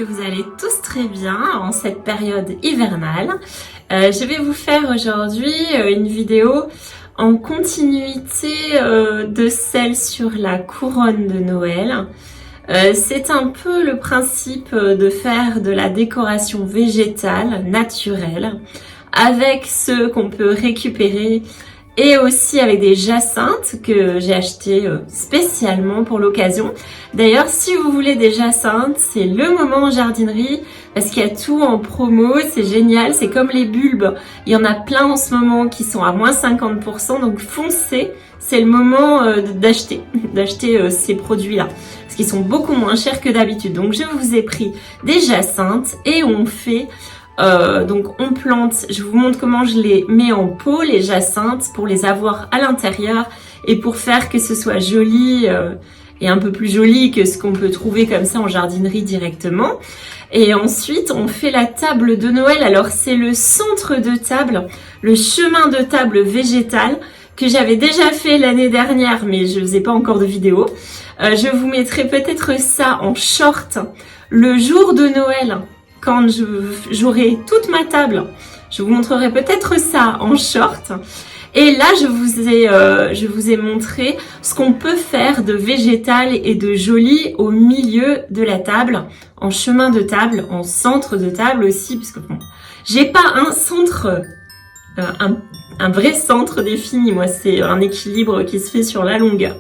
que vous allez tous très bien en cette période hivernale. Je vais vous faire aujourd'hui une vidéo en continuité de celle sur la couronne de Noël. C'est un peu le principe de faire de la décoration végétale, naturelle, avec ceux qu'on peut récupérer et aussi avec des jacinthes que j'ai acheté spécialement pour l'occasion. D'ailleurs, si vous voulez des jacinthes, c'est le moment en jardinerie parce qu'il y a tout en promo, c'est génial, c'est comme les bulbes. Il y en a plein en ce moment qui sont à moins 50%, donc foncez, c'est le moment d'acheter ces produits-là parce qu'ils sont beaucoup moins chers que d'habitude. Donc je vous ai pris des jacinthes et on fait... donc on plante, je vous montre comment je les mets en pot, les jacinthes, pour les avoir à l'intérieur et pour faire que ce soit joli et un peu plus joli que ce qu'on peut trouver comme ça en jardinerie directement. Et ensuite on fait la table de Noël. Alors c'est le centre de table, le chemin de table végétal que j'avais déjà fait l'année dernière mais je faisais pas encore de vidéo. Je vous mettrai peut-être ça en short le jour de Noël. Quand j'aurai toute ma table, je vous montrerai peut-être ça en short. Et là, je vous ai montré ce qu'on peut faire de végétal et de joli au milieu de la table, en chemin de table, en centre de table aussi, parce que bon, j'ai pas un centre, un vrai centre défini. Moi, c'est un équilibre qui se fait sur la longueur.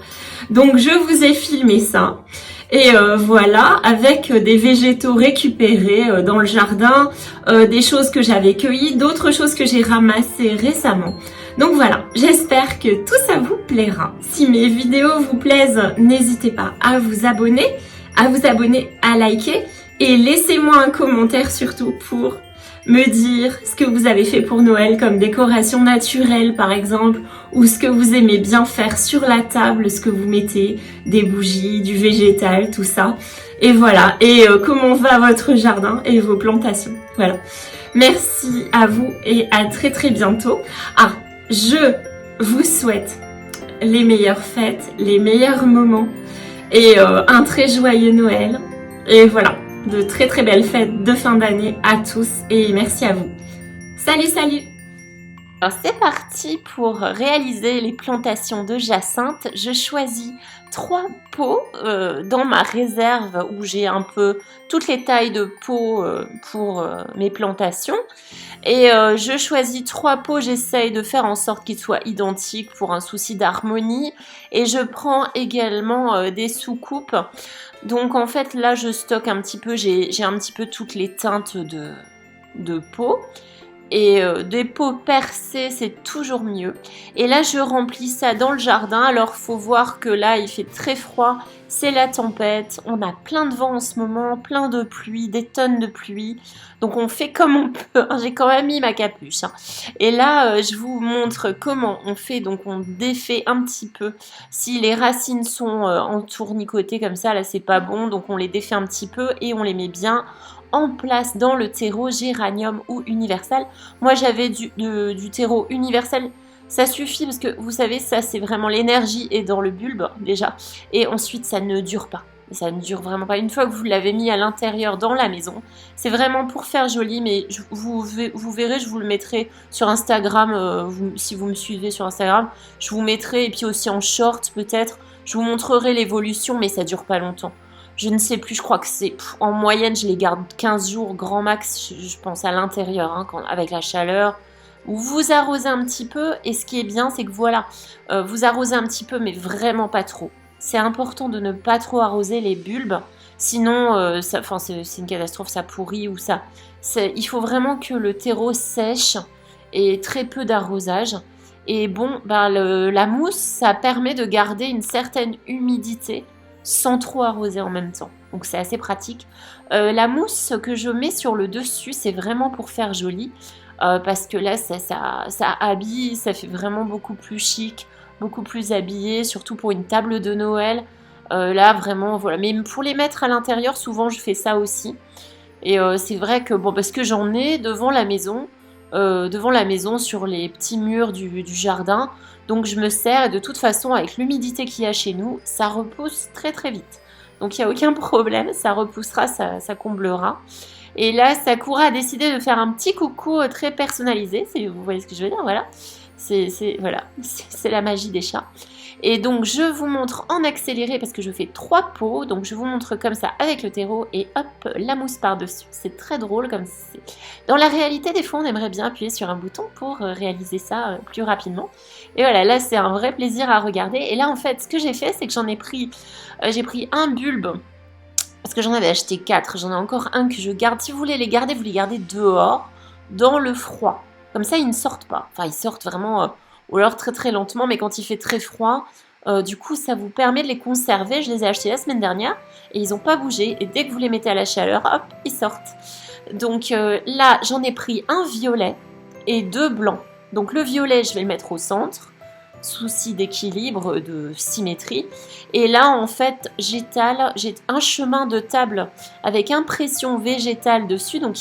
Donc, je vous ai filmé ça. Et voilà, avec des végétaux récupérés dans le jardin, des choses que j'avais cueillies, d'autres choses que j'ai ramassées récemment. Donc voilà, j'espère que tout ça vous plaira. Si mes vidéos vous plaisent, n'hésitez pas à vous abonner, à liker et laissez-moi un commentaire surtout pour me dire ce que vous avez fait pour Noël comme décoration naturelle par exemple, ou ce que vous aimez bien faire sur la table, ce que vous mettez, des bougies, du végétal, tout ça. Et voilà, et comment va votre jardin et vos plantations. Voilà. Merci à vous et à très très bientôt. Ah, je vous souhaite les meilleures fêtes, les meilleurs moments et un très joyeux Noël. Et voilà. De très très belles fêtes de fin d'année à tous et merci à vous. Salut, salut! Alors c'est parti pour réaliser les plantations de jacinthes. Je choisis 3 pots dans ma réserve où j'ai un peu toutes les tailles de pots pour mes plantations. Et je choisis 3 pots, j'essaye de faire en sorte qu'ils soient identiques pour un souci d'harmonie. Et je prends également des soucoupes. Donc en fait là je stocke un petit peu, j'ai un petit peu toutes les teintes de pots. Et des pots percés c'est toujours mieux. Et là je remplis ça dans le jardin. Alors faut voir que là il fait très froid, c'est la tempête, on a plein de vent en ce moment, plein de pluie, des tonnes de pluie. Donc on fait comme on peut, j'ai quand même mis ma capuche. Et là je vous montre comment on fait, donc on défait un petit peu. Si les racines sont entournicotées comme ça, là c'est pas bon, donc on les défait un petit peu et on les met bien en place dans le terreau géranium ou universal. Moi j'avais du terreau universel, ça suffit parce que vous savez ça c'est vraiment l'énergie est dans le bulbe déjà et ensuite ça ne dure pas. Ça ne dure vraiment pas. Une fois que vous l'avez mis à l'intérieur dans la maison, c'est vraiment pour faire joli, mais vous verrez, je vous le mettrai sur Instagram, si vous me suivez sur Instagram, je vous mettrai, et puis aussi en short peut-être, je vous montrerai l'évolution, mais ça dure pas longtemps. Je ne sais plus, je crois que c'est... En moyenne, je les garde 15 jours, grand max, je pense à l'intérieur, hein, avec la chaleur. Vous arrosez un petit peu, et ce qui est bien, c'est que voilà, vous arrosez un petit peu, mais vraiment pas trop. C'est important de ne pas trop arroser les bulbes, sinon, c'est une catastrophe, ça pourrit ou ça... Il faut vraiment que le terreau sèche, et très peu d'arrosage. Et bon, la mousse, ça permet de garder une certaine humidité, sans trop arroser en même temps. Donc c'est assez pratique. La mousse que je mets sur le dessus, c'est vraiment pour faire joli. Parce que là, ça habille, ça fait vraiment beaucoup plus chic, beaucoup plus habillé, surtout pour une table de Noël. Là, vraiment, voilà. Mais pour les mettre à l'intérieur, souvent, je fais ça aussi. Et c'est vrai que, bon, parce que j'en ai devant la maison, sur les petits murs du jardin. Donc je me sers et de toute façon avec l'humidité qu'il y a chez nous, ça repousse très très vite. Donc il n'y a aucun problème, ça repoussera, ça comblera. Et là, Sakura a décidé de faire un petit coucou très personnalisé. Vous voyez ce que je veux dire, voilà. Voilà, c'est la magie des chats. Et donc, je vous montre en accéléré parce que je fais 3 pots. Donc, je vous montre comme ça avec le terreau et hop, la mousse par-dessus. C'est très drôle comme c'est. Dans la réalité, des fois, on aimerait bien appuyer sur un bouton pour réaliser ça plus rapidement. Et voilà, là, c'est un vrai plaisir à regarder. Et là, en fait, ce que j'ai fait, c'est que j'ai pris un bulbe. Parce que j'en avais acheté 4, j'en ai encore un que je garde. Si vous voulez les garder, vous les gardez dehors, dans le froid. Comme ça, ils ne sortent pas. Enfin, ils sortent vraiment, ou alors très très lentement, mais quand il fait très froid, du coup, ça vous permet de les conserver. Je les ai achetés la semaine dernière et ils n'ont pas bougé. Et dès que vous les mettez à la chaleur, hop, ils sortent. Donc là, j'en ai pris un violet et 2 blancs. Donc le violet, je vais le mettre au centre. Souci d'équilibre, de symétrie. Et là, en fait, j'ai un chemin de table avec impression végétale dessus. Donc,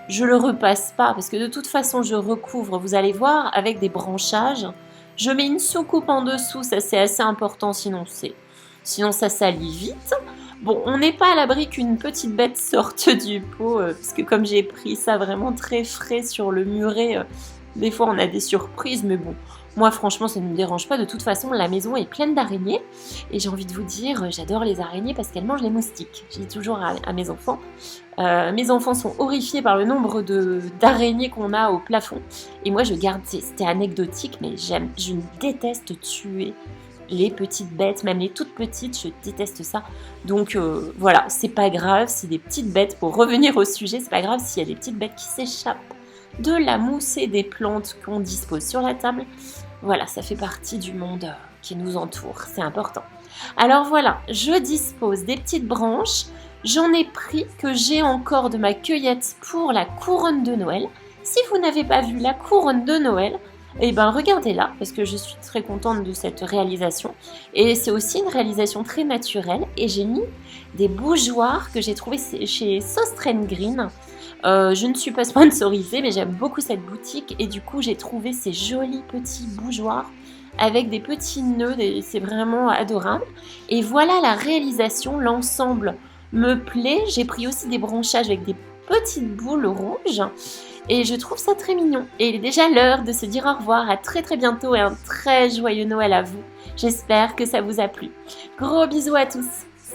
je le repasse pas parce que de toute façon, je recouvre, vous allez voir, avec des branchages. Je mets une soucoupe en dessous, ça c'est assez important, sinon ça salit vite. Bon, on n'est pas à l'abri qu'une petite bête sorte du pot, parce que comme j'ai pris ça vraiment très frais sur le muret, des fois on a des surprises, mais bon, moi franchement ça ne me dérange pas. De toute façon, la maison est pleine d'araignées, et j'ai envie de vous dire, j'adore les araignées parce qu'elles mangent les moustiques. Je dis toujours à mes enfants. Mes enfants sont horrifiés par le nombre d'araignées qu'on a au plafond, et moi je garde, c'était anecdotique, mais je déteste tuer les petites bêtes, même les toutes petites, je déteste ça. Donc voilà, c'est pas grave si des petites bêtes, pour revenir au sujet, c'est pas grave s'il y a des petites bêtes qui s'échappent de la mousse et des plantes qu'on dispose sur la table. Voilà, ça fait partie du monde qui nous entoure, c'est important. Alors voilà, je dispose des petites branches. J'en ai pris que j'ai encore de ma cueillette pour la couronne de Noël. Si vous n'avez pas vu la couronne de Noël, eh ben regardez-la, parce que je suis très contente de cette réalisation. Et c'est aussi une réalisation très naturelle. Et j'ai mis des bougeoirs que j'ai trouvés chez Sostrain Green. Je ne suis pas sponsorisée, mais j'aime beaucoup cette boutique. Et du coup, j'ai trouvé ces jolis petits bougeoirs avec des petits nœuds. C'est vraiment adorable. Et voilà la réalisation. L'ensemble me plaît. J'ai pris aussi des branchages avec des petites boules rouges. Et je trouve ça très mignon. Et il est déjà l'heure de se dire au revoir. À très très bientôt et un très joyeux Noël à vous. J'espère que ça vous a plu. Gros bisous à tous.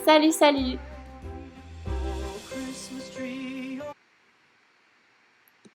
Salut, salut!